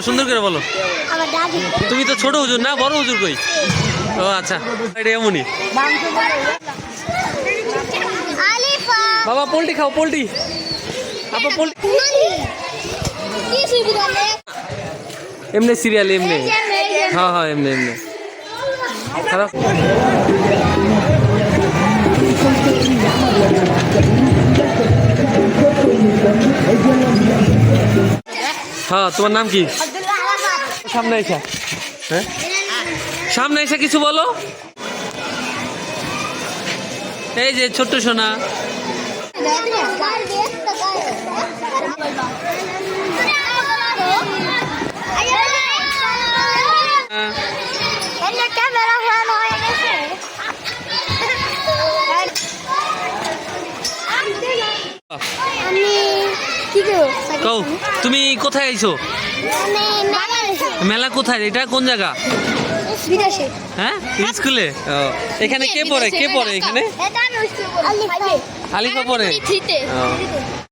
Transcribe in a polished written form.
সুন্দর করে বলো। আমার দাদি। তুমি তো ছোট হুজুর না, বড় হুজুর কই? ও আচ্ছা, এটা এমনই। আলিফা। বাবা পোল্ট্রি খাও, পোল্ট্রি। আপা পোল্ট্রি কি সুবিধা নে? এমনি সিরিয়াল এমনি। হ্যাঁ হ্যাঁ এমনি এমনি খারাপ। হ্যাঁ তোমার নাম কি? সামনে এসা, হ্যাঁ সামনে এসে কিছু বলো। এই যে ছোট্ট সোনা। কও তুমি কোথায় আইছো? মেলা কোথায়? এটা কোন জায়গা? হ্যাঁ স্কুলে। এখানে কে পড়ে? কে পড়ে এখানে? আলিফা পড়ে।